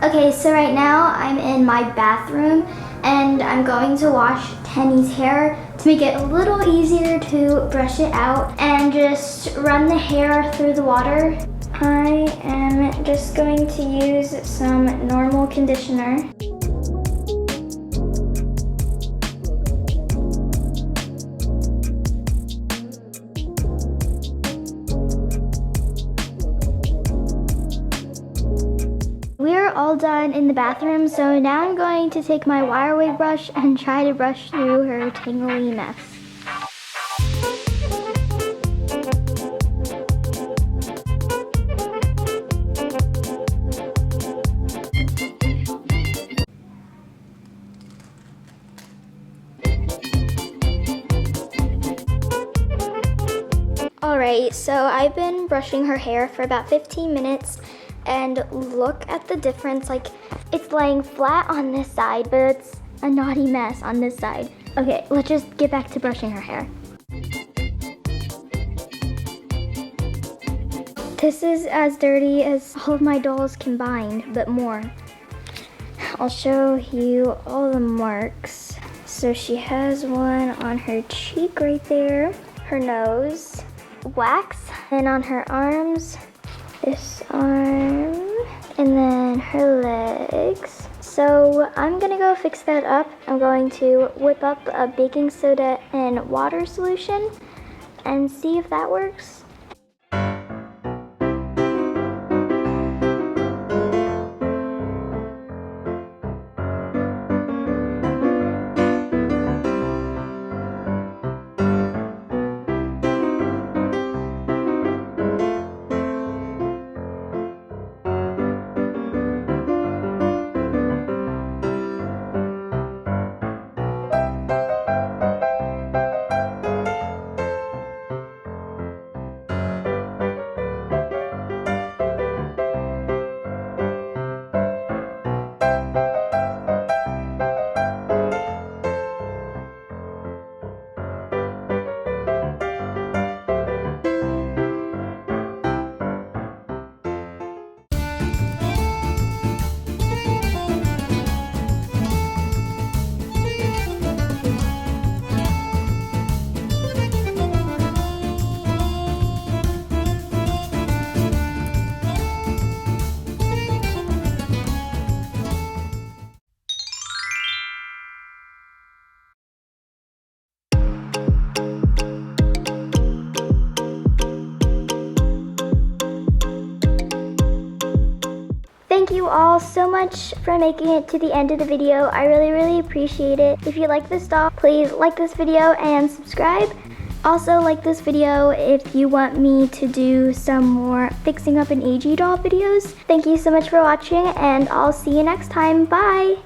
Okay, so right now I'm in my bathroom and I'm going to wash Tenny's hair to make it a little easier to brush it out and just run the hair through the water. I am just going to use some normal conditioner. We're all done in the bathroom, so now I'm going to take my wire wig brush and try to brush through her tangly mess. Alright, so I've been brushing her hair for about 15 minutes. And look at the difference, like it's laying flat on this side, but it's a naughty mess on this side. Okay, let's just get back to brushing her hair. This is as dirty as all of my dolls combined, but more. I'll show you all the marks. So she has one on her cheek right there, her nose, wax, and on her arms, this arm, and then her legs. So I'm gonna go fix that up. I'm going to whip up a baking soda and water solution and see if that works. Thank you all so much for making it to the end of the video. I really appreciate it. If you like this doll, please like this video and subscribe. Also like this video if you want me to do some more fixing up an AG doll videos. Thank you so much for watching and I'll see you next time. Bye!